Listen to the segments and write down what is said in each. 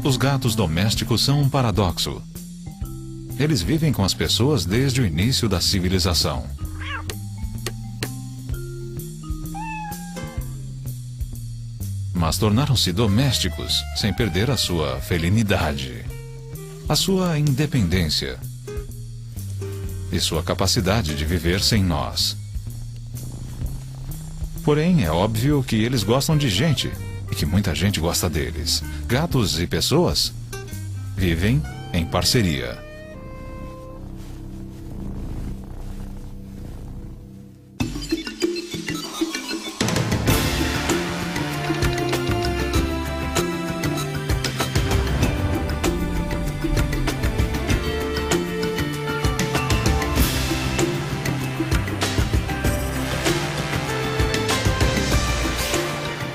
Os gatos domésticos são um paradoxo. Eles vivem com as pessoas desde o início da civilização. Mas tornaram-se domésticos sem perder a sua felinidade, a sua independência e sua capacidade de viver sem nós. Porém, é óbvio que eles gostam de gente e que muita gente gosta deles. Gatos e pessoas vivem em parceria.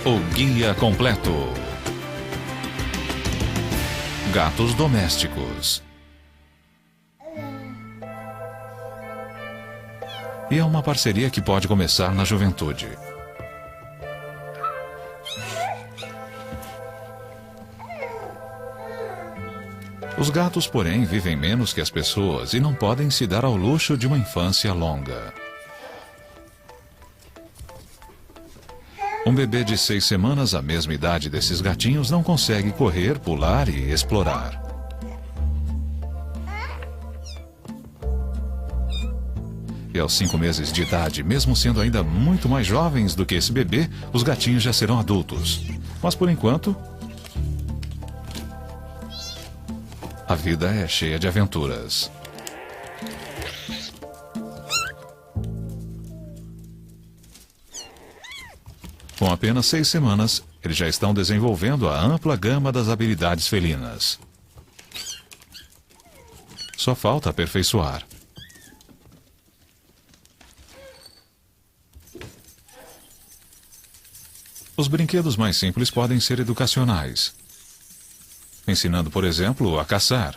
O guia completo. Gatos domésticos. E é uma parceria que pode começar na juventude. Os gatos, porém, vivem menos que as pessoas e não podem se dar ao luxo de uma infância longa. Um bebê de 6 semanas, a mesma idade desses gatinhos, não consegue correr, pular e explorar. E aos 5 meses de idade, mesmo sendo ainda muito mais jovens do que esse bebê, os gatinhos já serão adultos. Mas por enquanto, a vida é cheia de aventuras. Com apenas 6 semanas, eles já estão desenvolvendo a ampla gama das habilidades felinas. Só falta aperfeiçoar. Os brinquedos mais simples podem ser educacionais, ensinando, por exemplo, a caçar.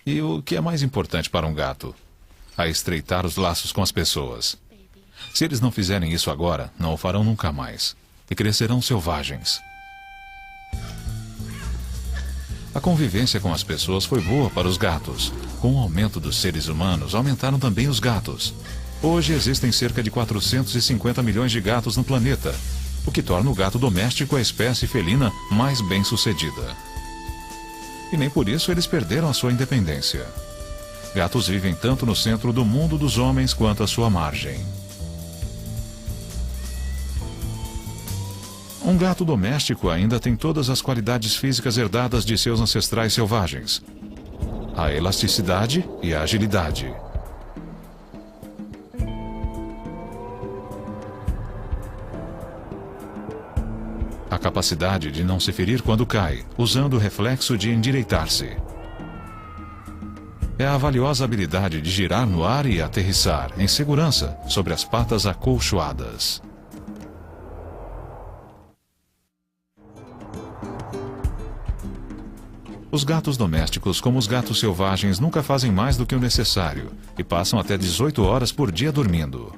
E o que é mais importante para um gato? A estreitar os laços com as pessoas. Se eles não fizerem isso agora, não o farão nunca mais. E crescerão selvagens. A convivência com as pessoas foi boa para os gatos. Com o aumento dos seres humanos, aumentaram também os gatos. Hoje existem cerca de 450 milhões de gatos no planeta, o que torna o gato doméstico a espécie felina mais bem-sucedida. E nem por isso eles perderam a sua independência. Gatos vivem tanto no centro do mundo dos homens quanto à sua margem. Um gato doméstico ainda tem todas as qualidades físicas herdadas de seus ancestrais selvagens: a elasticidade e a agilidade. A capacidade de não se ferir quando cai, usando o reflexo de endireitar-se. É a valiosa habilidade de girar no ar e aterrissar, em segurança, sobre as patas acolchoadas. Os gatos domésticos, como os gatos selvagens, nunca fazem mais do que o necessário e passam até 18 horas por dia dormindo.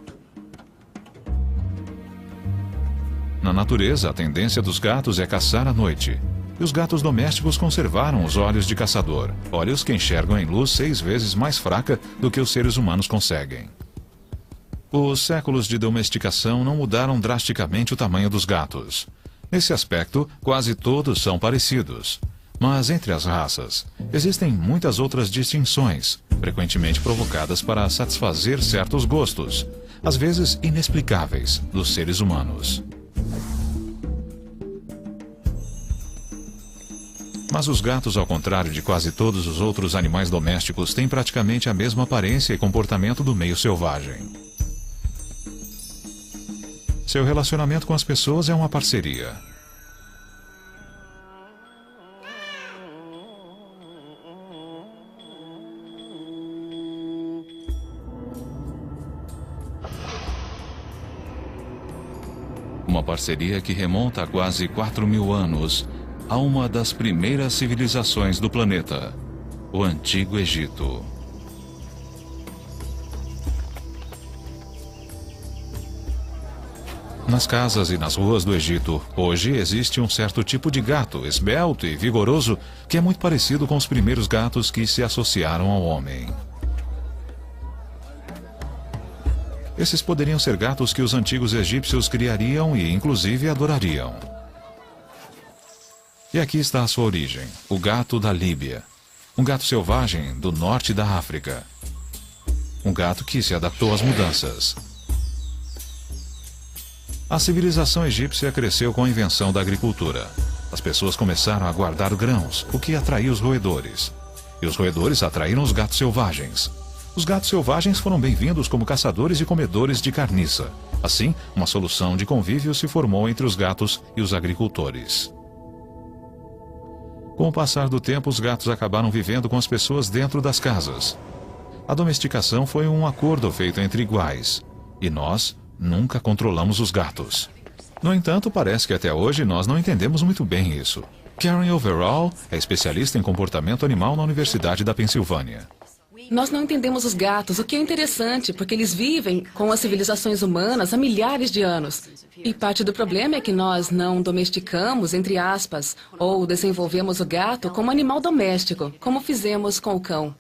Na natureza, a tendência dos gatos é caçar à noite. E os gatos domésticos conservaram os olhos de caçador, olhos que enxergam em luz 6 vezes mais fraca do que os seres humanos conseguem. Os séculos de domesticação não mudaram drasticamente o tamanho dos gatos. Nesse aspecto, quase todos são parecidos. Mas entre as raças, existem muitas outras distinções, frequentemente provocadas para satisfazer certos gostos, às vezes inexplicáveis, dos seres humanos. Mas os gatos, ao contrário de quase todos os outros animais domésticos, têm praticamente a mesma aparência e comportamento do meio selvagem. Seu relacionamento com as pessoas é uma parceria. Uma parceria que remonta a quase 4.000 anos, a uma das primeiras civilizações do planeta, o Antigo Egito. Nas casas e nas ruas do Egito, hoje existe um certo tipo de gato, esbelto e vigoroso, que é muito parecido com os primeiros gatos que se associaram ao homem. Esses poderiam ser gatos que os antigos egípcios criariam e, inclusive, adorariam. E aqui está a sua origem, o gato da Líbia. Um gato selvagem do norte da África. Um gato que se adaptou às mudanças. A civilização egípcia cresceu com a invenção da agricultura. As pessoas começaram a guardar grãos, o que atraiu os roedores. E os roedores atraíram os gatos selvagens. Os gatos selvagens foram bem-vindos como caçadores e comedores de carniça. Assim, uma solução de convívio se formou entre os gatos e os agricultores. Com o passar do tempo, os gatos acabaram vivendo com as pessoas dentro das casas. A domesticação foi um acordo feito entre iguais. E nós nunca controlamos os gatos. No entanto, parece que até hoje nós não entendemos muito bem isso. Karen Overall é especialista em comportamento animal na Universidade da Pensilvânia. Nós não entendemos os gatos, o que é interessante, porque eles vivem com as civilizações humanas há milhares de anos. E parte do problema é que nós não domesticamos, entre aspas, ou desenvolvemos o gato como animal doméstico, como fizemos com o cão.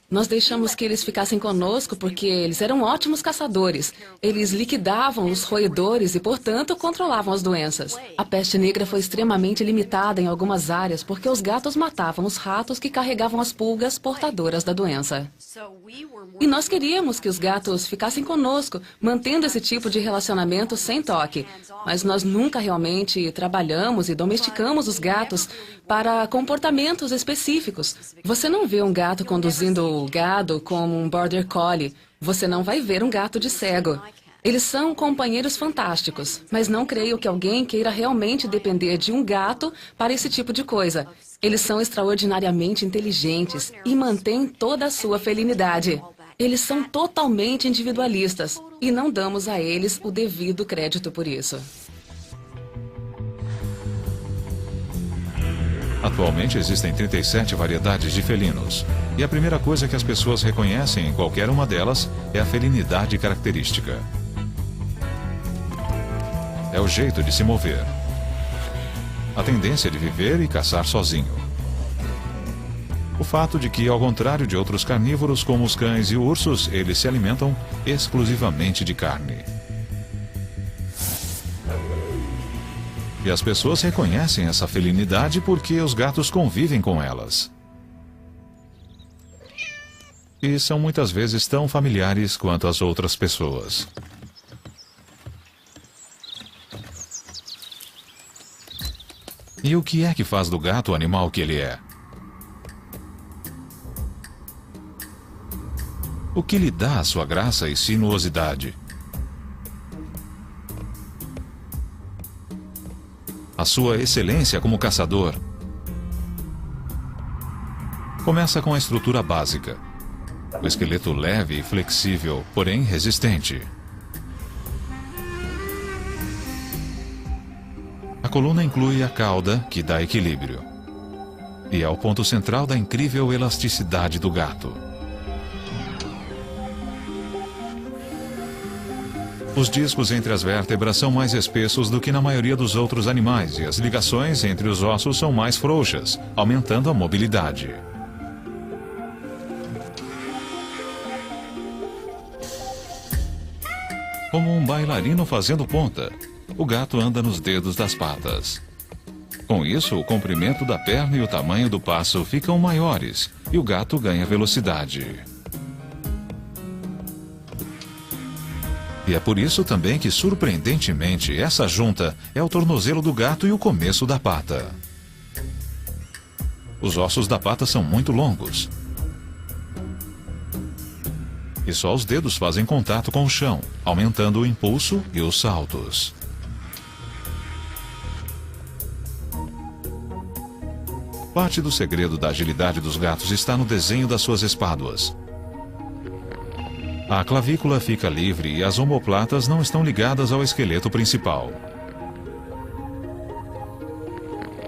Nós deixamos que eles ficassem conosco porque eles eram ótimos caçadores. Eles liquidavam os roedores e, portanto, controlavam as doenças. A peste negra foi extremamente limitada em algumas áreas porque os gatos matavam os ratos que carregavam as pulgas portadoras da doença. E nós queríamos que os gatos ficassem conosco, mantendo esse tipo de relacionamento sem toque. Mas nós nunca realmente trabalhamos e domesticamos os gatos para comportamentos específicos. Você não vê um gato conduzindo o gado como um border collie. Você não vai ver um gato de cego. Eles são companheiros fantásticos, mas não creio que alguém queira realmente depender de um gato para esse tipo de coisa. Eles são extraordinariamente inteligentes e mantêm toda a sua felinidade. Eles são totalmente individualistas e não damos a eles o devido crédito por isso. Atualmente existem 37 variedades de felinos. E a primeira coisa que as pessoas reconhecem em qualquer uma delas é a felinidade característica. É o jeito de se mover. A tendência de viver e caçar sozinho. O fato de que, ao contrário de outros carnívoros como os cães e ursos, eles se alimentam exclusivamente de carne. E as pessoas reconhecem essa felinidade porque os gatos convivem com elas. E são muitas vezes tão familiares quanto as outras pessoas. E o que é que faz do gato o animal que ele é? O que lhe dá a sua graça e sinuosidade? A sua excelência como caçador? Começa com a estrutura básica. O esqueleto leve e flexível, porém resistente. A coluna inclui a cauda, que dá equilíbrio. E é o ponto central da incrível elasticidade do gato. Os discos entre as vértebras são mais espessos do que na maioria dos outros animais e as ligações entre os ossos são mais frouxas, aumentando a mobilidade. Como um bailarino fazendo ponta, o gato anda nos dedos das patas. Com isso, o comprimento da perna e o tamanho do passo ficam maiores e o gato ganha velocidade. E é por isso também que, surpreendentemente, essa junta é o tornozelo do gato e o começo da pata. Os ossos da pata são muito longos. E só os dedos fazem contato com o chão, aumentando o impulso e os saltos. Parte do segredo da agilidade dos gatos está no desenho das suas espáduas. A clavícula fica livre e as omoplatas não estão ligadas ao esqueleto principal.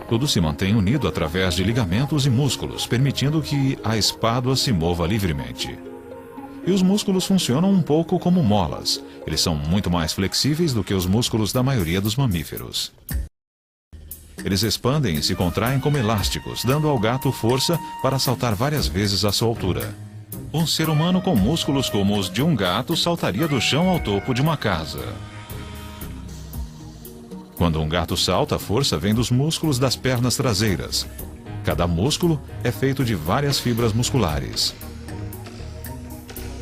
Tudo se mantém unido através de ligamentos e músculos, permitindo que a espádua se mova livremente. E os músculos funcionam um pouco como molas. Eles são muito mais flexíveis do que os músculos da maioria dos mamíferos. Eles expandem e se contraem como elásticos, dando ao gato força para saltar várias vezes a sua altura. Um ser humano com músculos como os de um gato saltaria do chão ao topo de uma casa. Quando um gato salta, a força vem dos músculos das pernas traseiras. Cada músculo é feito de várias fibras musculares.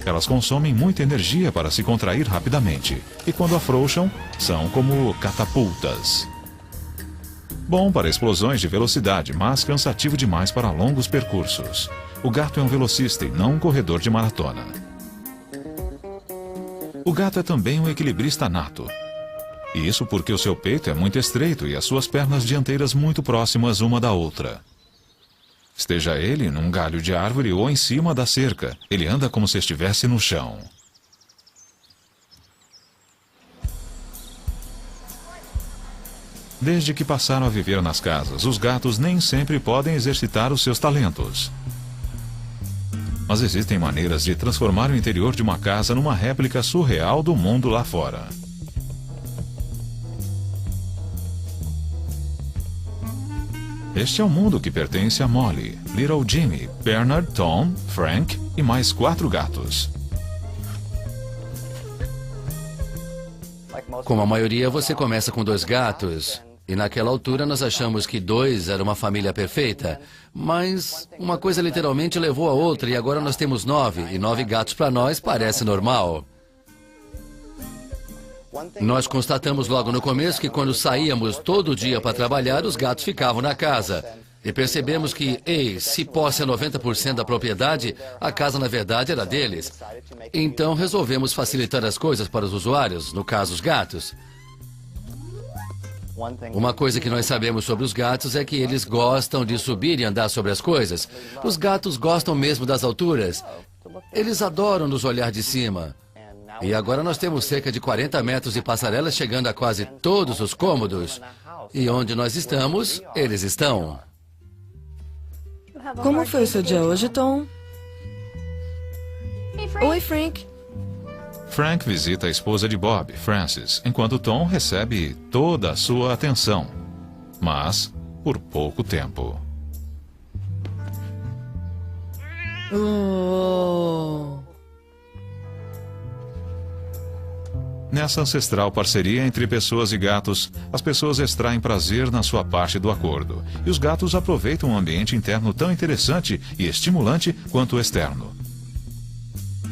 Elas consomem muita energia para se contrair rapidamente, e quando afrouxam, são como catapultas. Bom para explosões de velocidade, mas cansativo demais para longos percursos. O gato é um velocista e não um corredor de maratona. O gato é também um equilibrista nato. E isso porque o seu peito é muito estreito e as suas pernas dianteiras muito próximas uma da outra. Esteja ele num galho de árvore ou em cima da cerca, ele anda como se estivesse no chão. Desde que passaram a viver nas casas, os gatos nem sempre podem exercitar os seus talentos. Mas existem maneiras de transformar o interior de uma casa numa réplica surreal do mundo lá fora. Este é o mundo que pertence a Molly, Little Jimmy, Bernard, Tom, Frank e mais 4 gatos. Como a maioria, você começa com 2 gatos. E naquela altura nós achamos que 2 era uma família perfeita. Mas uma coisa literalmente levou a outra e agora nós temos 9. E 9 gatos para nós parece normal. Nós constatamos logo no começo que quando saíamos todo dia para trabalhar, os gatos ficavam na casa. E percebemos que, se posse é 90% da propriedade, a casa na verdade era deles. Então resolvemos facilitar as coisas para os usuários, no caso os gatos. Uma coisa que nós sabemos sobre os gatos é que eles gostam de subir e andar sobre as coisas. Os gatos gostam mesmo das alturas. Eles adoram nos olhar de cima. E agora nós temos cerca de 40 metros de passarelas chegando a quase todos os cômodos. E onde nós estamos, eles estão. Como foi o seu dia hoje, Tom? Oi, Frank. Frank visita a esposa de Bob, Frances, enquanto Tom recebe toda a sua atenção. Mas por pouco tempo. Nessa ancestral parceria entre pessoas e gatos, as pessoas extraem prazer na sua parte do acordo. E os gatos aproveitam um ambiente interno tão interessante e estimulante quanto o externo.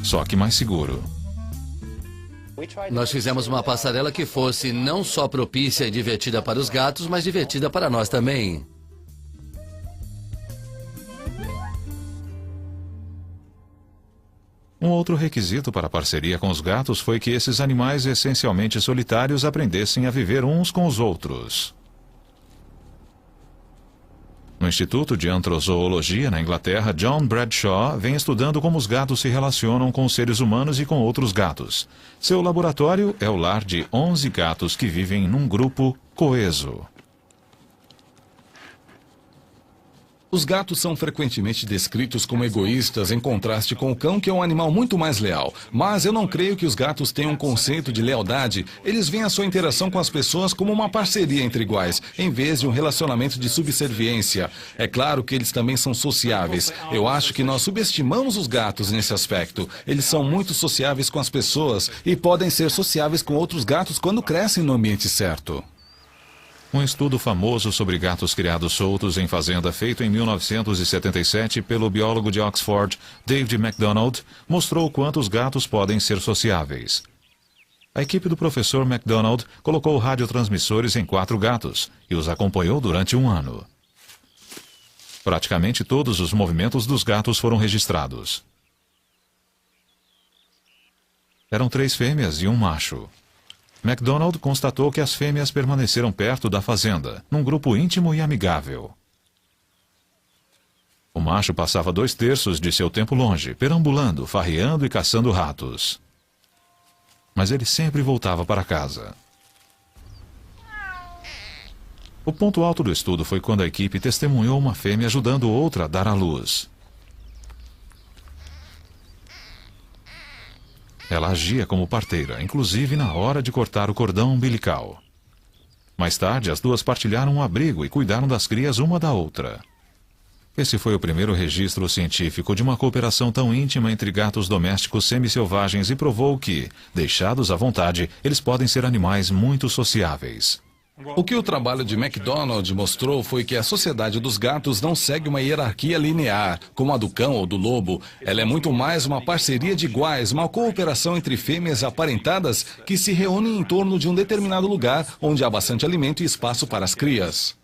Só que mais seguro. Nós fizemos uma passarela que fosse não só propícia e divertida para os gatos, mas divertida para nós também. Um outro requisito para a parceria com os gatos foi que esses animais essencialmente solitários aprendessem a viver uns com os outros. No Instituto de Antrozoologia, na Inglaterra, John Bradshaw vem estudando como os gatos se relacionam com os seres humanos e com outros gatos. Seu laboratório é o lar de 11 gatos que vivem num grupo coeso. Os gatos são frequentemente descritos como egoístas, em contraste com o cão, que é um animal muito mais leal. Mas eu não creio que os gatos tenham um conceito de lealdade. Eles veem a sua interação com as pessoas como uma parceria entre iguais, em vez de um relacionamento de subserviência. É claro que eles também são sociáveis. Eu acho que nós subestimamos os gatos nesse aspecto. Eles são muito sociáveis com as pessoas e podem ser sociáveis com outros gatos quando crescem no ambiente certo. Um estudo famoso sobre gatos criados soltos em fazenda, feito em 1977 pelo biólogo de Oxford, David MacDonald, mostrou quanto os gatos podem ser sociáveis. A equipe do professor MacDonald colocou radiotransmissores em 4 gatos e os acompanhou durante 1 ano. Praticamente todos os movimentos dos gatos foram registrados. Eram 3 fêmeas e 1 macho. MacDonald constatou que as fêmeas permaneceram perto da fazenda, num grupo íntimo e amigável. O macho passava 2/3 de seu tempo longe, perambulando, farreando e caçando ratos. Mas ele sempre voltava para casa. O ponto alto do estudo foi quando a equipe testemunhou uma fêmea ajudando outra a dar à luz. Ela agia como parteira, inclusive na hora de cortar o cordão umbilical. Mais tarde, as duas partilharam um abrigo e cuidaram das crias uma da outra. Esse foi o primeiro registro científico de uma cooperação tão íntima entre gatos domésticos semi-selvagens e provou que, deixados à vontade, eles podem ser animais muito sociáveis. O que o trabalho de MacDonald mostrou foi que a sociedade dos gatos não segue uma hierarquia linear, como a do cão ou do lobo. Ela é muito mais uma parceria de iguais, uma cooperação entre fêmeas aparentadas que se reúnem em torno de um determinado lugar onde há bastante alimento e espaço para as crias.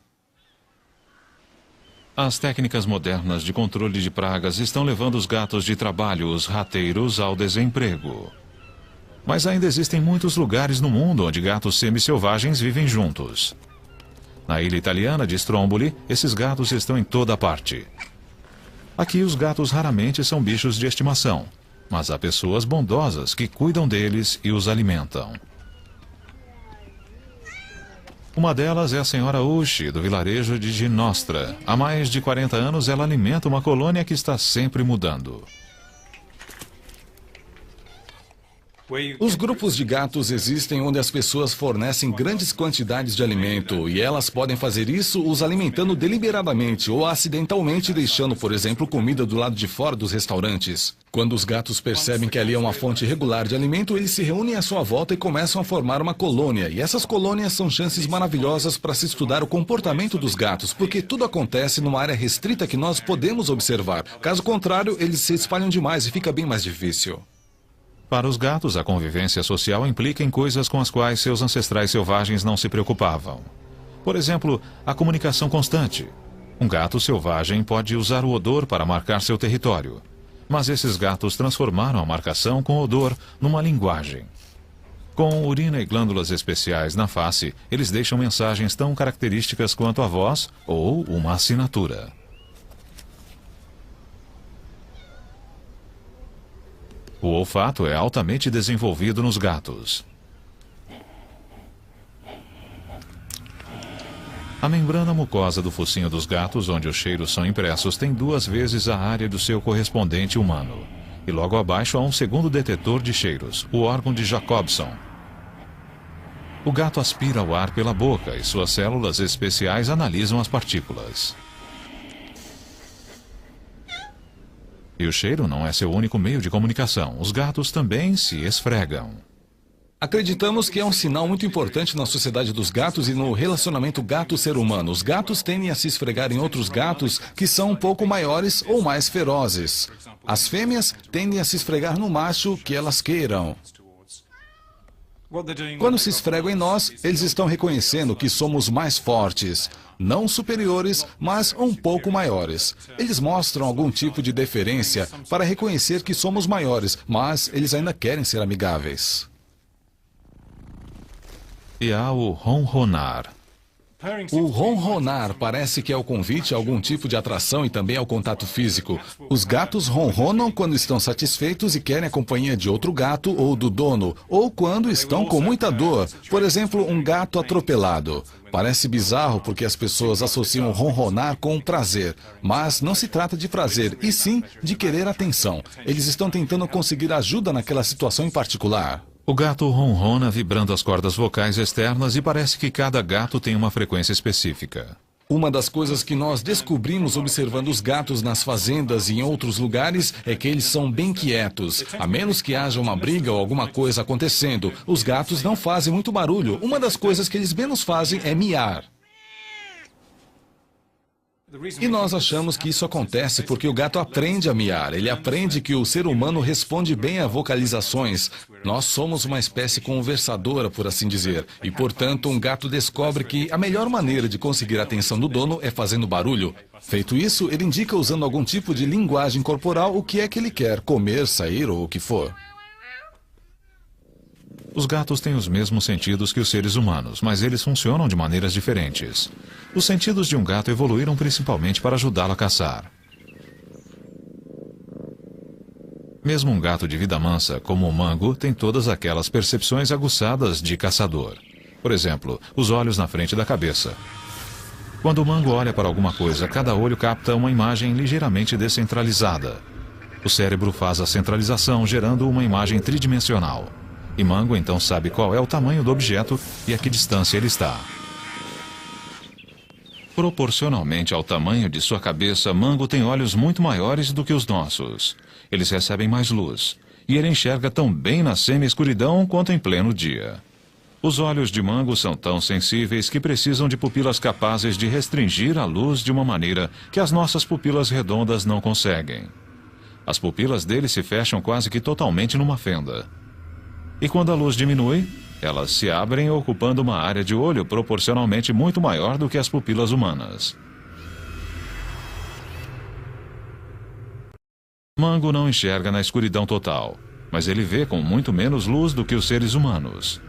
As técnicas modernas de controle de pragas estão levando os gatos de trabalho, os rateiros, ao desemprego. Mas ainda existem muitos lugares no mundo onde gatos semi-selvagens vivem juntos. Na ilha italiana de Stromboli, esses gatos estão em toda parte. Aqui os gatos raramente são bichos de estimação, mas há pessoas bondosas que cuidam deles e os alimentam. Uma delas é a senhora Ushi, do vilarejo de Ginostra. Há mais de 40 anos ela alimenta uma colônia que está sempre mudando. Os grupos de gatos existem onde as pessoas fornecem grandes quantidades de alimento e elas podem fazer isso os alimentando deliberadamente ou acidentalmente deixando, por exemplo, comida do lado de fora dos restaurantes. Quando os gatos percebem que ali é uma fonte regular de alimento, eles se reúnem à sua volta e começam a formar uma colônia. E essas colônias são chances maravilhosas para se estudar o comportamento dos gatos, porque tudo acontece numa área restrita que nós podemos observar. Caso contrário, eles se espalham demais e fica bem mais difícil. Para os gatos, a convivência social implica em coisas com as quais seus ancestrais selvagens não se preocupavam. Por exemplo, a comunicação constante. Um gato selvagem pode usar o odor para marcar seu território. Mas esses gatos transformaram a marcação com odor numa linguagem. Com urina e glândulas especiais na face, eles deixam mensagens tão características quanto a voz ou uma assinatura. O olfato é altamente desenvolvido nos gatos. A membrana mucosa do focinho dos gatos, onde os cheiros são impressos, tem 2 vezes a área do seu correspondente humano. E logo abaixo há um segundo detetor de cheiros, o órgão de Jacobson. O gato aspira o ar pela boca e suas células especiais analisam as partículas. E o cheiro não é seu único meio de comunicação. Os gatos também se esfregam. Acreditamos que é um sinal muito importante na sociedade dos gatos e no relacionamento gato-ser humano. Os gatos tendem a se esfregar em outros gatos que são um pouco maiores ou mais ferozes. As fêmeas tendem a se esfregar no macho que elas queiram. Quando se esfregam em nós, eles estão reconhecendo que somos mais fortes. Não superiores, mas um pouco maiores. Eles mostram algum tipo de deferência para reconhecer que somos maiores, mas eles ainda querem ser amigáveis. E há o ronronar. O ronronar parece que é o convite a algum tipo de atração e também ao contato físico. Os gatos ronronam quando estão satisfeitos e querem a companhia de outro gato ou do dono, ou quando estão com muita dor. Por exemplo, um gato atropelado. Parece bizarro porque as pessoas associam ronronar com prazer, mas não se trata de prazer, e sim de querer atenção. Eles estão tentando conseguir ajuda naquela situação em particular. O gato ronrona vibrando as cordas vocais externas e parece que cada gato tem uma frequência específica. Uma das coisas que nós descobrimos observando os gatos nas fazendas e em outros lugares é que eles são bem quietos. A menos que haja uma briga ou alguma coisa acontecendo, os gatos não fazem muito barulho. Uma das coisas que eles menos fazem é miar. E nós achamos que isso acontece porque o gato aprende a miar. Ele aprende que o ser humano responde bem a vocalizações. Nós somos uma espécie conversadora, por assim dizer. E, portanto, um gato descobre que a melhor maneira de conseguir a atenção do dono é fazendo barulho. Feito isso, ele indica usando algum tipo de linguagem corporal o que é que ele quer, comer, sair ou o que for. Os gatos têm os mesmos sentidos que os seres humanos, mas eles funcionam de maneiras diferentes. Os sentidos de um gato evoluíram principalmente para ajudá-lo a caçar. Mesmo um gato de vida mansa, como o mango, tem todas aquelas percepções aguçadas de caçador. Por exemplo, os olhos na frente da cabeça. Quando o mango olha para alguma coisa, cada olho capta uma imagem ligeiramente descentralizada. O cérebro faz a centralização, gerando uma imagem tridimensional. E Mango então sabe qual é o tamanho do objeto e a que distância ele está. Proporcionalmente ao tamanho de sua cabeça, Mango tem olhos muito maiores do que os nossos. Eles recebem mais luz, e ele enxerga tão bem na semi-escuridão quanto em pleno dia. Os olhos de Mango são tão sensíveis que precisam de pupilas capazes de restringir a luz de uma maneira que as nossas pupilas redondas não conseguem. As pupilas dele se fecham quase que totalmente numa fenda. E quando a luz diminui, elas se abrem ocupando uma área de olho proporcionalmente muito maior do que as pupilas humanas. Mango não enxerga na escuridão total, mas ele vê com muito menos luz do que os seres humanos.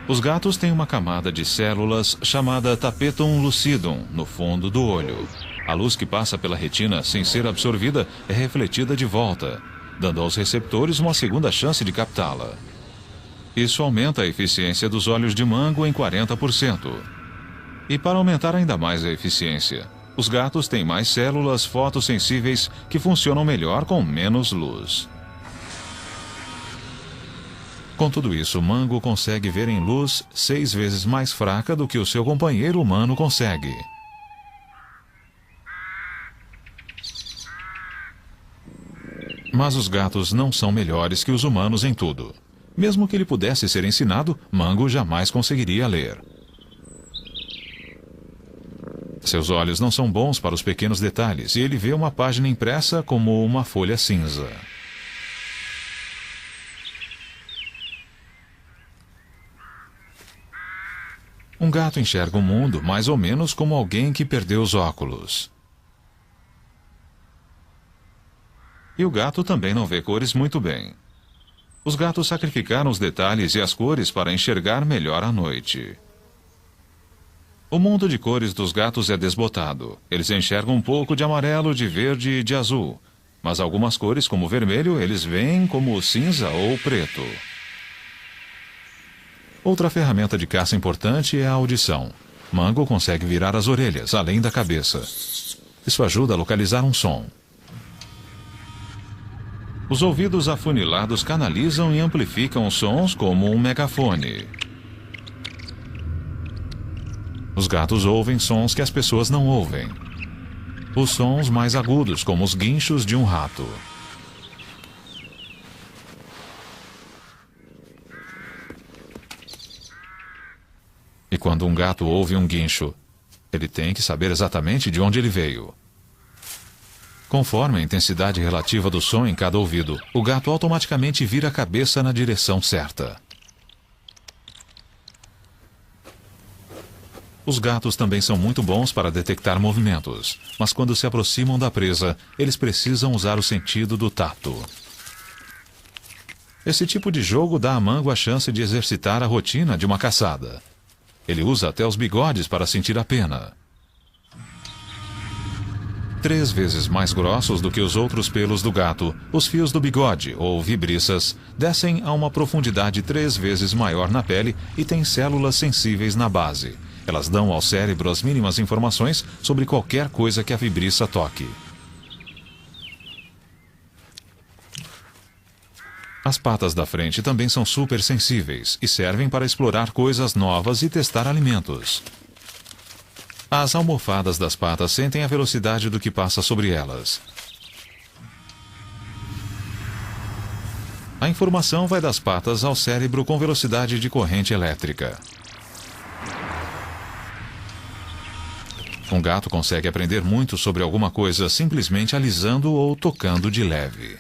Os gatos têm uma camada de células chamada tapetum lucidum no fundo do olho. A luz que passa pela retina sem ser absorvida é refletida de volta, dando aos receptores uma segunda chance de captá-la. Isso aumenta a eficiência dos olhos de Mango em 40%. E para aumentar ainda mais a eficiência, os gatos têm mais células fotossensíveis que funcionam melhor com menos luz. Com tudo isso, Mango consegue ver em luz 6 vezes mais fraca do que o seu companheiro humano consegue. Mas os gatos não são melhores que os humanos em tudo. Mesmo que ele pudesse ser ensinado, Mango jamais conseguiria ler. Seus olhos não são bons para os pequenos detalhes e ele vê uma página impressa como uma folha cinza. Um gato enxerga o mundo mais ou menos como alguém que perdeu os óculos. E o gato também não vê cores muito bem. Os gatos sacrificaram os detalhes e as cores para enxergar melhor à noite. O mundo de cores dos gatos é desbotado. Eles enxergam um pouco de amarelo, de verde e de azul. Mas algumas cores, como o vermelho, eles veem como cinza ou preto. Outra ferramenta de caça importante é a audição. Mango consegue virar as orelhas, além da cabeça. Isso ajuda a localizar um som. Os ouvidos afunilados canalizam e amplificam os sons como um megafone. Os gatos ouvem sons que as pessoas não ouvem. Os sons mais agudos, como os guinchos de um rato. E quando um gato ouve um guincho, ele tem que saber exatamente de onde ele veio. Conforme a intensidade relativa do som em cada ouvido, o gato automaticamente vira a cabeça na direção certa. Os gatos também são muito bons para detectar movimentos, mas quando se aproximam da presa, eles precisam usar o sentido do tato. Esse tipo de jogo dá a Mango a chance de exercitar a rotina de uma caçada. Ele usa até os bigodes para sentir a pena. 3 vezes mais grossos do que os outros pelos do gato, os fios do bigode, ou vibriças, descem a uma profundidade 3 vezes maior na pele e têm células sensíveis na base. Elas dão ao cérebro as mínimas informações sobre qualquer coisa que a vibriça toque. As patas da frente também são super sensíveis e servem para explorar coisas novas e testar alimentos. As almofadas das patas sentem a velocidade do que passa sobre elas. A informação vai das patas ao cérebro com velocidade de corrente elétrica. Um gato consegue aprender muito sobre alguma coisa simplesmente alisando ou tocando de leve.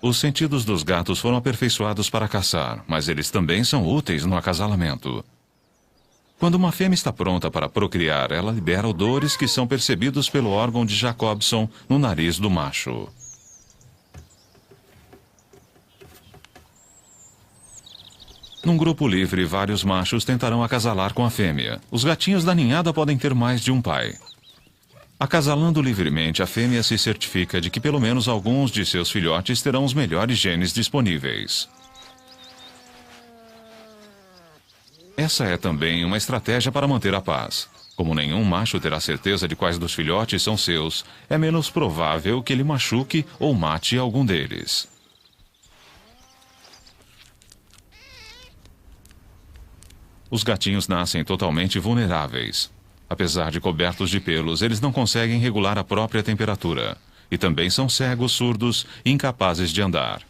Os sentidos dos gatos foram aperfeiçoados para caçar, mas eles também são úteis no acasalamento. Quando uma fêmea está pronta para procriar, ela libera odores que são percebidos pelo órgão de Jacobson no nariz do macho. Num grupo livre, vários machos tentarão acasalar com a fêmea. Os gatinhos da ninhada podem ter mais de um pai. Acasalando livremente, a fêmea se certifica de que pelo menos alguns de seus filhotes terão os melhores genes disponíveis. Essa é também uma estratégia para manter a paz. Como nenhum macho terá certeza de quais dos filhotes são seus, é menos provável que ele machuque ou mate algum deles. Os gatinhos nascem totalmente vulneráveis. Apesar de cobertos de pelos, eles não conseguem regular a própria temperatura. E também são cegos, surdos e incapazes de andar.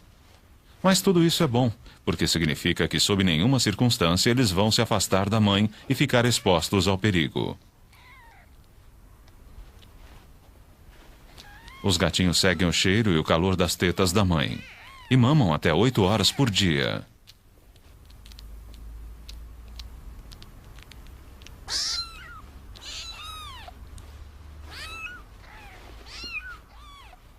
Mas tudo isso é bom, porque significa que sob nenhuma circunstância eles vão se afastar da mãe e ficar expostos ao perigo. Os gatinhos seguem o cheiro e o calor das tetas da mãe. E mamam até 8 horas por dia.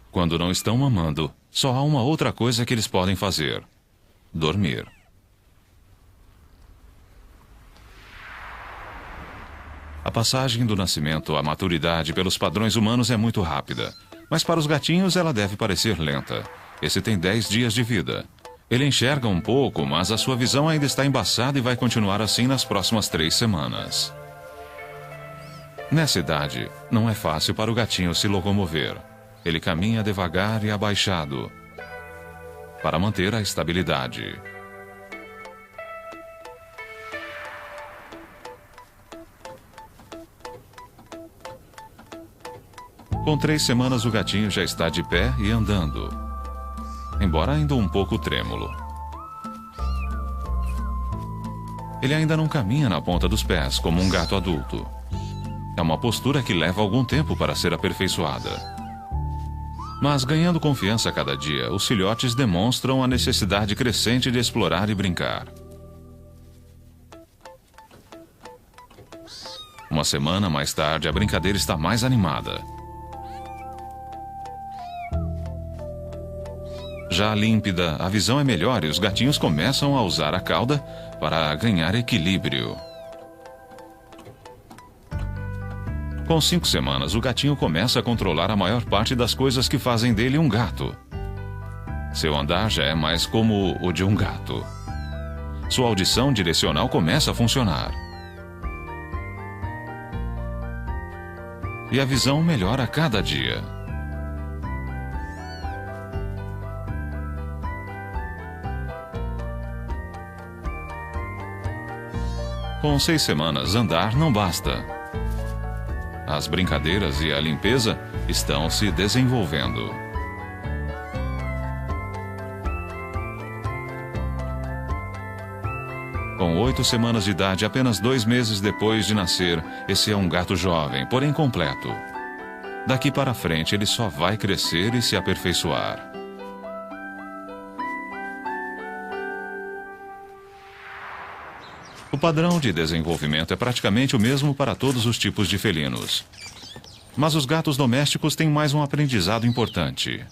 Quando não estão mamando, só há uma outra coisa que eles podem fazer: dormir. A passagem do nascimento à maturidade pelos padrões humanos é muito rápida, mas para os gatinhos ela deve parecer lenta. Esse tem 10 dias de vida. Ele enxerga um pouco, mas a sua visão ainda está embaçada e vai continuar assim nas próximas 3 semanas. Nessa idade, não é fácil para o gatinho se locomover. Ele caminha devagar e abaixado para manter a estabilidade. Com 3 semanas, o gatinho já está de pé e andando, embora ainda um pouco trêmulo. Ele ainda não caminha na ponta dos pés como um gato adulto. É uma postura que leva algum tempo para ser aperfeiçoada. Mas, ganhando confiança a cada dia, os filhotes demonstram a necessidade crescente de explorar e brincar. Uma semana mais tarde, a brincadeira está mais animada. Já límpida, a visão é melhor e os gatinhos começam a usar a cauda para ganhar equilíbrio. Com 5 semanas, o gatinho começa a controlar a maior parte das coisas que fazem dele um gato. Seu andar já é mais como o de um gato. Sua audição direcional começa a funcionar. E a visão melhora a cada dia. Com 6 semanas, andar não basta. As brincadeiras e a limpeza estão se desenvolvendo. Com 8 semanas de idade, apenas 2 meses depois de nascer, esse é um gato jovem, porém completo. Daqui para frente, ele só vai crescer e se aperfeiçoar. O padrão de desenvolvimento é praticamente o mesmo para todos os tipos de felinos. Mas os gatos domésticos têm mais um aprendizado importante.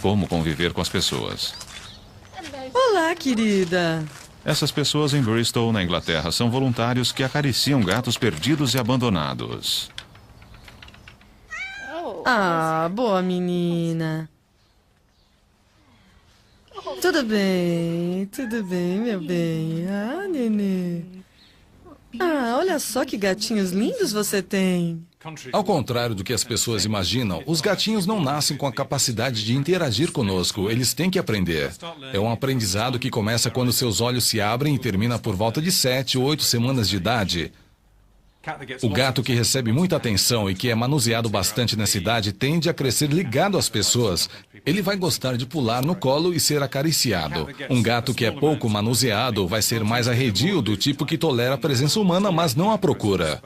Como conviver com as pessoas. Olá, querida. Essas pessoas em Bristol, na Inglaterra, são voluntários que acariciam gatos perdidos e abandonados. Ah, boa menina. Tudo bem, meu bem. Ah, nenê. Ah, olha só que gatinhos lindos você tem. Ao contrário do que as pessoas imaginam, os gatinhos não nascem com a capacidade de interagir conosco, eles têm que aprender. É um aprendizado que começa quando seus olhos se abrem e termina por volta de 7 ou 8 semanas de idade. O gato que recebe muita atenção e que é manuseado bastante nessa idade tende a crescer ligado às pessoas. Ele vai gostar de pular no colo e ser acariciado. Um gato que é pouco manuseado vai ser mais arredio, do tipo que tolera a presença humana, mas não a procura.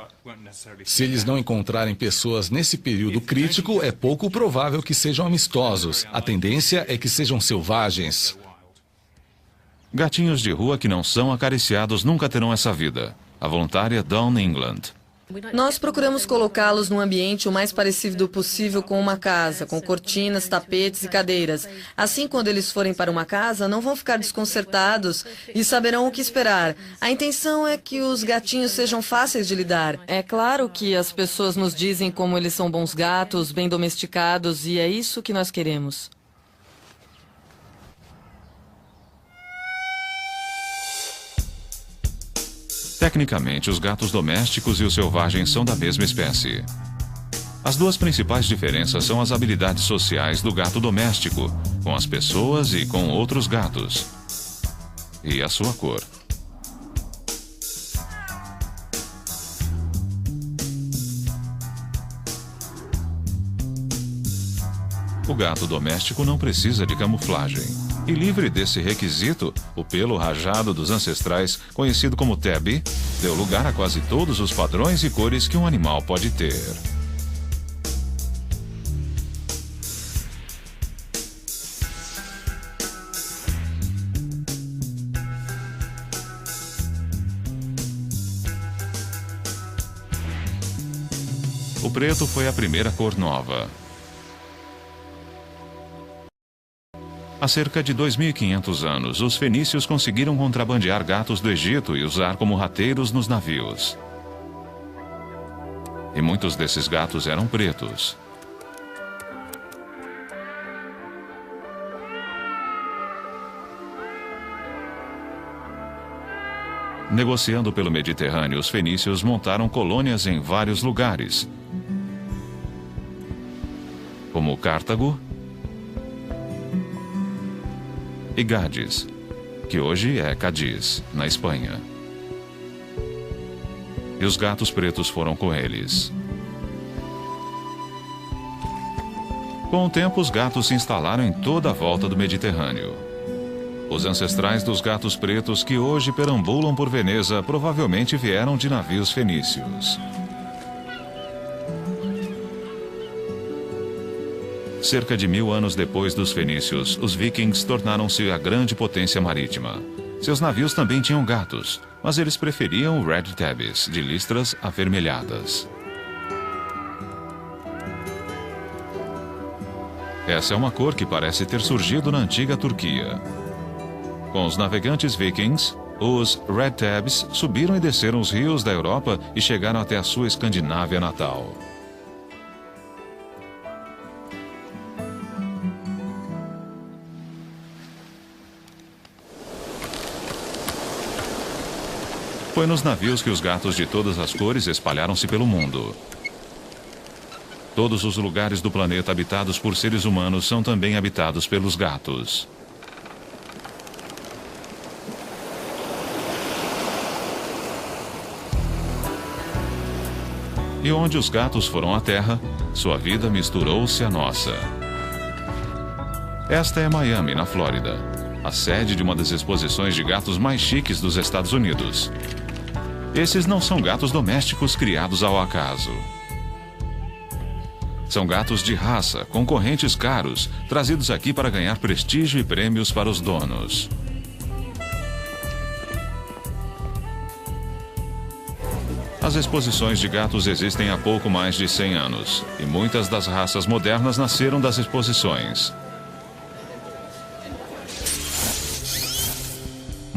Se eles não encontrarem pessoas nesse período crítico, é pouco provável que sejam amistosos. A tendência é que sejam selvagens. Gatinhos de rua que não são acariciados nunca terão essa vida. A voluntária Dawn England. Nós procuramos colocá-los num ambiente o mais parecido possível com uma casa, com cortinas, tapetes e cadeiras. Assim, quando eles forem para uma casa, não vão ficar desconcertados e saberão o que esperar. A intenção é que os gatinhos sejam fáceis de lidar. É claro que as pessoas nos dizem como eles são bons gatos, bem domesticados, e é isso que nós queremos. Tecnicamente, os gatos domésticos e os selvagens são da mesma espécie. As duas principais diferenças são as habilidades sociais do gato doméstico, com as pessoas e com outros gatos, e a sua cor. O gato doméstico não precisa de camuflagem. E livre desse requisito, o pelo rajado dos ancestrais, conhecido como tabby, deu lugar a quase todos os padrões e cores que um animal pode ter. O preto foi a primeira cor nova. Há cerca de 2.500 anos, os fenícios conseguiram contrabandear gatos do Egito e usar como rateiros nos navios. E muitos desses gatos eram pretos. Negociando pelo Mediterrâneo, os fenícios montaram colônias em vários lugares, como Cartago e Gades, que hoje é Cádiz, na Espanha. E os gatos pretos foram com eles. Com o tempo, os gatos se instalaram em toda a volta do Mediterrâneo. Os ancestrais dos gatos pretos que hoje perambulam por Veneza provavelmente vieram de navios fenícios. Cerca de 1000 anos depois dos fenícios, os vikings tornaram-se a grande potência marítima. Seus navios também tinham gatos, mas eles preferiam red tabbies, de listras avermelhadas. Essa é uma cor que parece ter surgido na antiga Turquia. Com os navegantes vikings, os red tabbies subiram e desceram os rios da Europa e chegaram até a sua Escandinávia natal. Foi nos navios que os gatos de todas as cores espalharam-se pelo mundo. Todos os lugares do planeta habitados por seres humanos são também habitados pelos gatos. E onde os gatos foram à Terra, sua vida misturou-se à nossa. Esta é Miami, na Flórida, a sede de uma das exposições de gatos mais chiques dos Estados Unidos. Esses não são gatos domésticos criados ao acaso. São gatos de raça, concorrentes caros, trazidos aqui para ganhar prestígio e prêmios para os donos. As exposições de gatos existem há pouco mais de 100 anos, e muitas das raças modernas nasceram das exposições.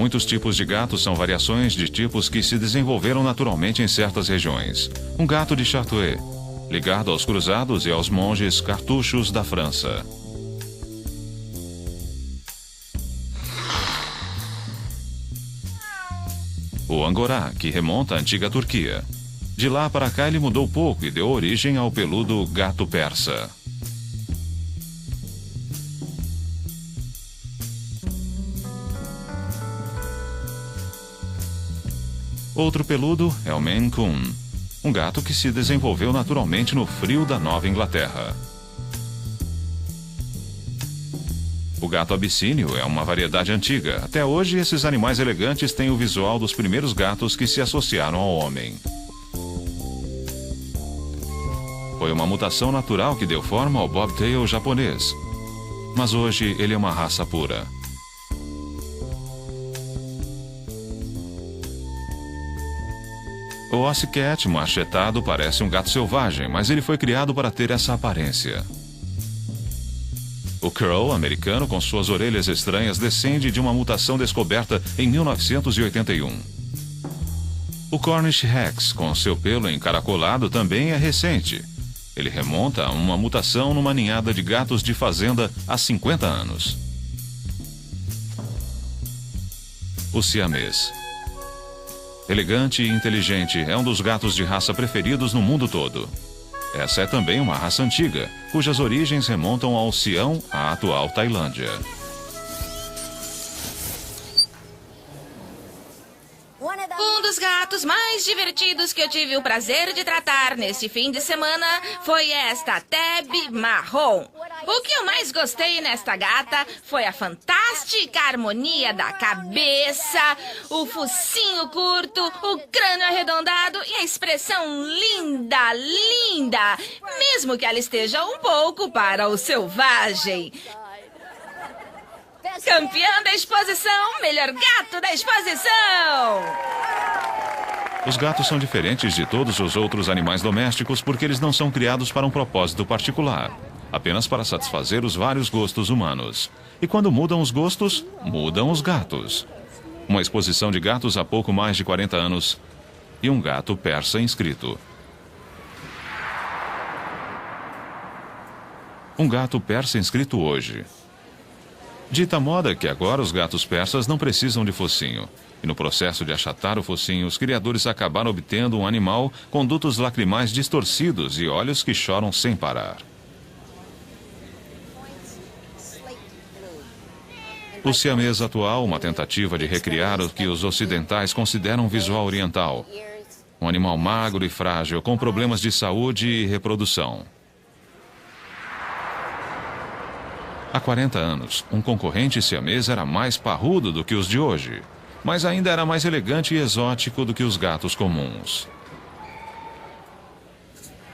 Muitos tipos de gatos são variações de tipos que se desenvolveram naturalmente em certas regiões. Um gato de Charolais, ligado aos cruzados e aos monges cartuchos da França. O Angorá, que remonta à antiga Turquia. De lá para cá ele mudou pouco e deu origem ao peludo gato persa. Outro peludo é o Maine Coon, um gato que se desenvolveu naturalmente no frio da Nova Inglaterra. O gato abissínio é uma variedade antiga. Até hoje, esses animais elegantes têm o visual dos primeiros gatos que se associaram ao homem. Foi uma mutação natural que deu forma ao bobtail japonês. Mas hoje ele é uma raça pura. O Aussie Cat machetado parece um gato selvagem, mas ele foi criado para ter essa aparência. O Crow americano, com suas orelhas estranhas, descende de uma mutação descoberta em 1981. O Cornish Rex, com seu pelo encaracolado, também é recente. Ele remonta a uma mutação numa ninhada de gatos de fazenda há 50 anos. O siamês. Elegante e inteligente, é um dos gatos de raça preferidos no mundo todo. Essa é também uma raça antiga, cujas origens remontam ao Sião, a atual Tailândia. Um dos gatos mais divertidos que eu tive o prazer de tratar neste fim de semana foi esta Tabby Marrom. O que eu mais gostei nesta gata foi a fantástica harmonia da cabeça, o focinho curto, o crânio arredondado e a expressão linda, linda, mesmo que ela esteja um pouco para o selvagem. Campeã da exposição, melhor gato da exposição! Os gatos são diferentes de todos os outros animais domésticos porque eles não são criados para um propósito particular, apenas para satisfazer os vários gostos humanos. E quando mudam os gostos, mudam os gatos. Uma exposição de gatos há pouco mais de 40 anos e um gato persa inscrito. Um gato persa inscrito hoje. Dita moda que agora os gatos persas não precisam de focinho. E no processo de achatar o focinho, os criadores acabaram obtendo um animal com dutos lacrimais distorcidos e olhos que choram sem parar. O siamês atual, uma tentativa de recriar o que os ocidentais consideram um visual oriental. Um animal magro e frágil, com problemas de saúde e reprodução. Há 40 anos, um concorrente siamês era mais parrudo do que os de hoje, mas ainda era mais elegante e exótico do que os gatos comuns.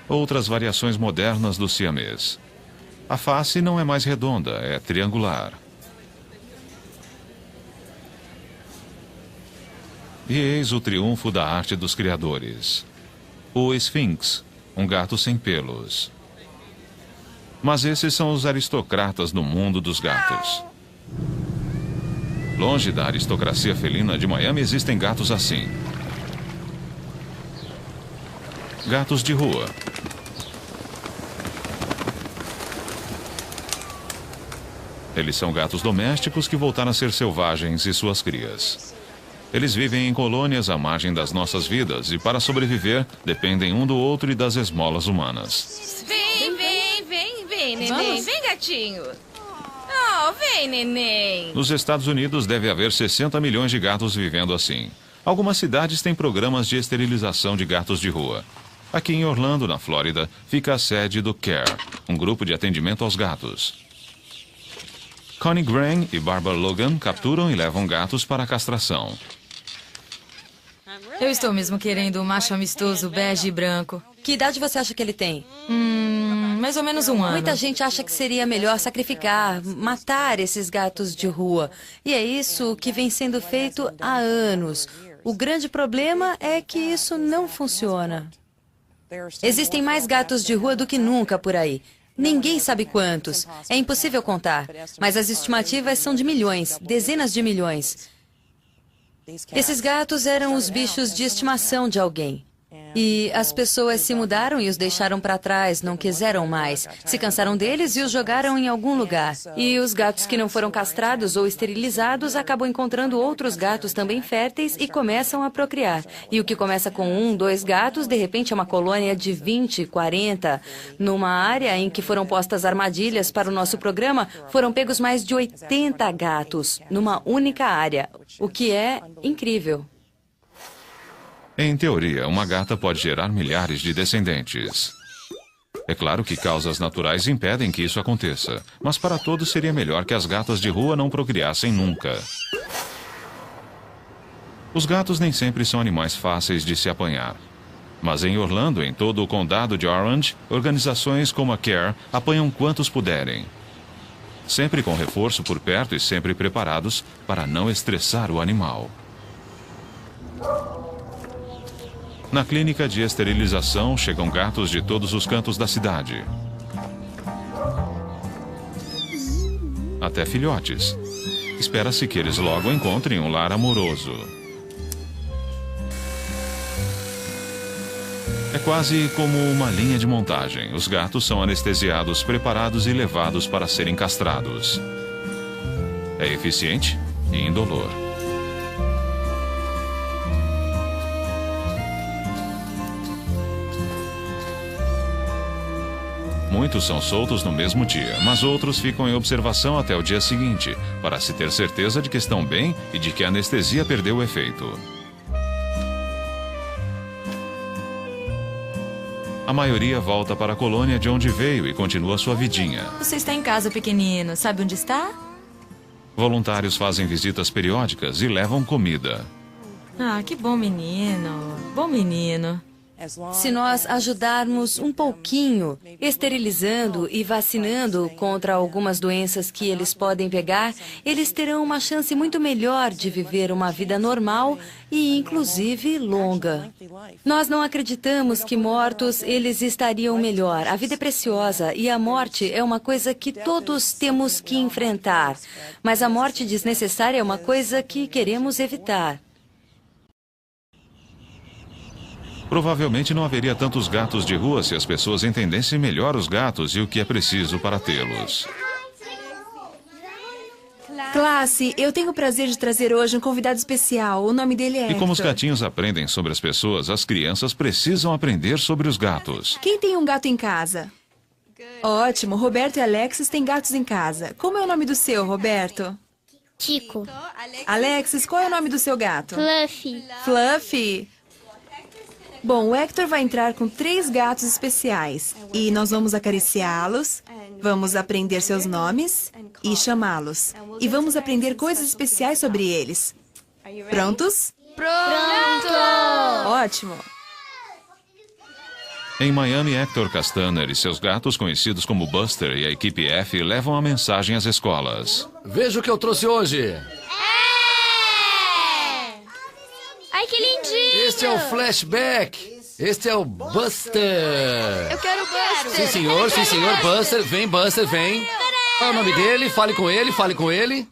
Outras variações modernas do siamês. A face não é mais redonda, é triangular. E eis o triunfo da arte dos criadores. O Sphinx, um gato sem pelos. Mas esses são os aristocratas do mundo dos gatos. Longe da aristocracia felina de Miami existem gatos assim. Gatos de rua. Eles são gatos domésticos que voltaram a ser selvagens e suas crias. Eles vivem em colônias à margem das nossas vidas e, para sobreviver, dependem um do outro e das esmolas humanas. Vem, neném. Vem, gatinho. Oh, vem, neném. Nos Estados Unidos deve haver 60 milhões de gatos vivendo assim. Algumas cidades têm programas de esterilização de gatos de rua. Aqui em Orlando, na Flórida, fica a sede do CARE, um grupo de atendimento aos gatos. Connie Graham e Barbara Logan capturam e levam gatos para a castração. Eu estou mesmo querendo um macho amistoso, bege e branco. Que idade você acha que ele tem? Mais ou menos um ano. Muita gente acha que seria melhor sacrificar, matar esses gatos de rua. E é isso que vem sendo feito há anos. O grande problema é que isso não funciona. Existem mais gatos de rua do que nunca por aí. Ninguém sabe quantos. É impossível contar. Mas as estimativas são de milhões, dezenas de milhões. Esses gatos eram os bichos de estimação de alguém. E as pessoas se mudaram e os deixaram para trás, não quiseram mais. Se cansaram deles e os jogaram em algum lugar. E os gatos que não foram castrados ou esterilizados acabam encontrando outros gatos também férteis e começam a procriar. E o que começa com 1, 2 gatos, de repente é uma colônia de 20, 40. Numa área em que foram postas armadilhas para o nosso programa, foram pegos mais de 80 gatos, numa única área, o que é incrível. Em teoria, uma gata pode gerar milhares de descendentes. É claro que causas naturais impedem que isso aconteça, mas para todos seria melhor que as gatas de rua não procriassem nunca. Os gatos nem sempre são animais fáceis de se apanhar. Mas em Orlando, em todo o condado de Orange, organizações como a CARE apanham quantos puderem. Sempre com reforço por perto e sempre preparados para não estressar o animal. Na clínica de esterilização, chegam gatos de todos os cantos da cidade. Até filhotes. Espera-se que eles logo encontrem um lar amoroso. É quase como uma linha de montagem. Os gatos são anestesiados, preparados e levados para serem castrados. É eficiente e indolor. Muitos são soltos no mesmo dia, mas outros ficam em observação até o dia seguinte, para se ter certeza de que estão bem e de que a anestesia perdeu o efeito. A maioria volta para a colônia de onde veio e continua sua vidinha. Você está em casa, pequenino. Sabe onde está? Voluntários fazem visitas periódicas e levam comida. Ah, que bom menino. Bom menino. Se nós ajudarmos um pouquinho, esterilizando e vacinando contra algumas doenças que eles podem pegar, eles terão uma chance muito melhor de viver uma vida normal e, inclusive, longa. Nós não acreditamos que mortos eles estariam melhor. A vida é preciosa e a morte é uma coisa que todos temos que enfrentar. Mas a morte desnecessária é uma coisa que queremos evitar. Provavelmente não haveria tantos gatos de rua se as pessoas entendessem melhor os gatos e o que é preciso para tê-los. Classe, eu tenho o prazer de trazer hoje um convidado especial. O nome dele é E como os Hector. gatinhos aprendem sobre as pessoas, as crianças precisam aprender sobre os gatos. Quem tem um gato em casa? Ótimo, Roberto e Alexis têm gatos em casa. Como é o nome do seu, Roberto? Tico. Alexis, qual é o nome do seu gato? Fluffy. Fluffy. Bom, o Hector vai entrar com 3 gatos especiais e nós vamos acariciá-los, vamos aprender seus nomes e chamá-los. E vamos aprender coisas especiais sobre eles. Prontos? Pronto! Ótimo! Em Miami, Hector Castaner e seus gatos, conhecidos como Buster e a equipe F, levam a mensagem às escolas. Veja o que eu trouxe hoje. Ai, que lindinho! Este é o Flashback. Este é o Buster. Eu quero o Buster! Sim, senhor, sim, senhor. Buster, vem. Qual é o nome dele? Fale com ele.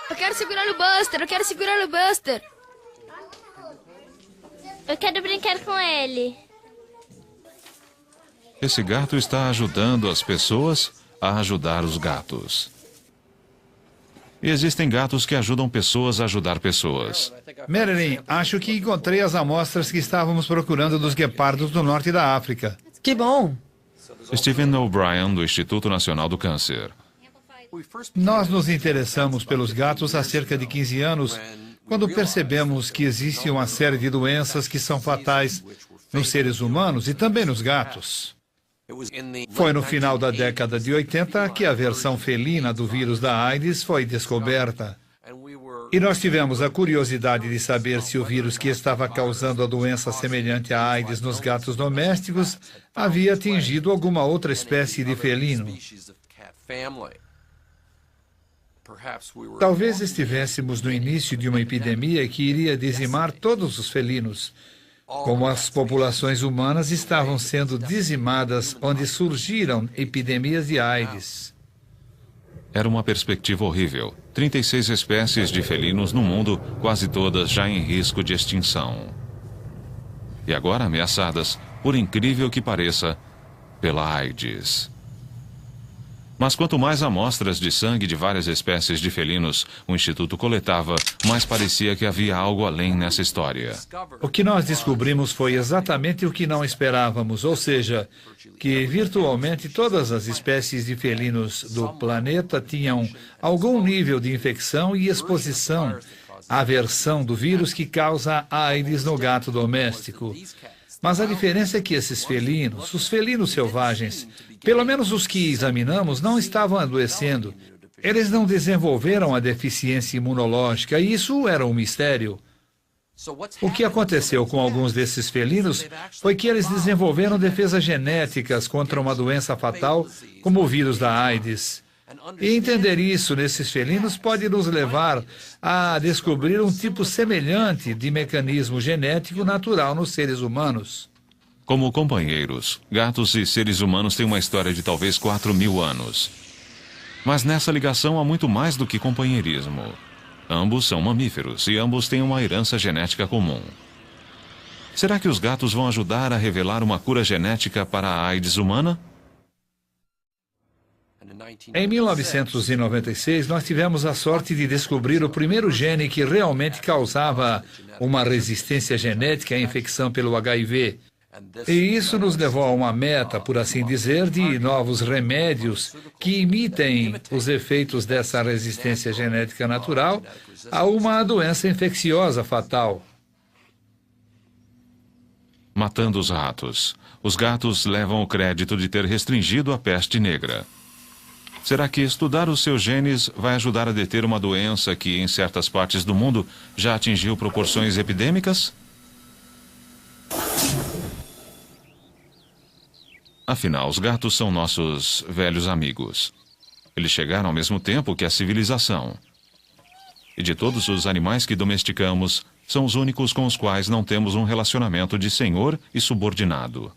Eu quero segurar no Buster! Eu quero brincar com ele. Esse gato está ajudando as pessoas a ajudar os gatos. E existem gatos que ajudam pessoas a ajudar pessoas. Marilyn, acho que encontrei as amostras que estávamos procurando dos guepardos do norte da África. Que bom! Stephen O'Brien, do Instituto Nacional do Câncer. Nós nos interessamos pelos gatos há cerca de 15 anos, quando percebemos que existe uma série de doenças que são fatais nos seres humanos e também nos gatos. Foi no final da década de 80 que a versão felina do vírus da AIDS foi descoberta. E nós tivemos a curiosidade de saber se o vírus que estava causando a doença semelhante à AIDS nos gatos domésticos havia atingido alguma outra espécie de felino. Talvez estivéssemos no início de uma epidemia que iria dizimar todos os felinos, como as populações humanas estavam sendo dizimadas onde surgiram epidemias de AIDS. Era uma perspectiva horrível. 36 espécies de felinos no mundo, quase todas já em risco de extinção. E agora ameaçadas, por incrível que pareça, pela AIDS. Mas quanto mais amostras de sangue de várias espécies de felinos o Instituto coletava, mais parecia que havia algo além nessa história. O que nós descobrimos foi exatamente o que não esperávamos, ou seja, que virtualmente todas as espécies de felinos do planeta tinham algum nível de infecção e exposição à versão do vírus que causa a AIDS no gato doméstico. Mas a diferença é que esses felinos, os felinos selvagens, pelo menos os que examinamos, não estavam adoecendo. Eles não desenvolveram a deficiência imunológica e isso era um mistério. O que aconteceu com alguns desses felinos foi que eles desenvolveram defesas genéticas contra uma doença fatal, como o vírus da AIDS. E entender isso nesses felinos pode nos levar a descobrir um tipo semelhante de mecanismo genético natural nos seres humanos. Como companheiros, gatos e seres humanos têm uma história de talvez 4.000 anos. Mas nessa ligação há muito mais do que companheirismo. Ambos são mamíferos e ambos têm uma herança genética comum. Será que os gatos vão ajudar a revelar uma cura genética para a AIDS humana? Em 1996, nós tivemos a sorte de descobrir o primeiro gene que realmente causava uma resistência genética à infecção pelo HIV. E isso nos levou a uma meta, por assim dizer, de novos remédios que imitem os efeitos dessa resistência genética natural a uma doença infecciosa fatal. Matando os ratos. Os gatos levam o crédito de ter restringido a peste negra. Será que estudar os seus genes vai ajudar a deter uma doença que, em certas partes do mundo, já atingiu proporções epidêmicas? Afinal, os gatos são nossos velhos amigos. Eles chegaram ao mesmo tempo que a civilização. E de todos os animais que domesticamos, são os únicos com os quais não temos um relacionamento de senhor e subordinado.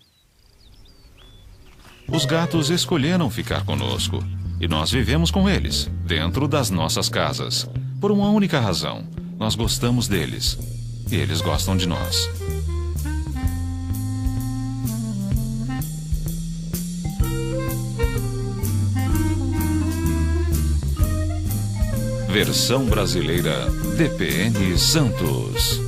Os gatos escolheram ficar conosco, e nós vivemos com eles, dentro das nossas casas. Por uma única razão: nós gostamos deles, e eles gostam de nós. Versão brasileira DPN Santos.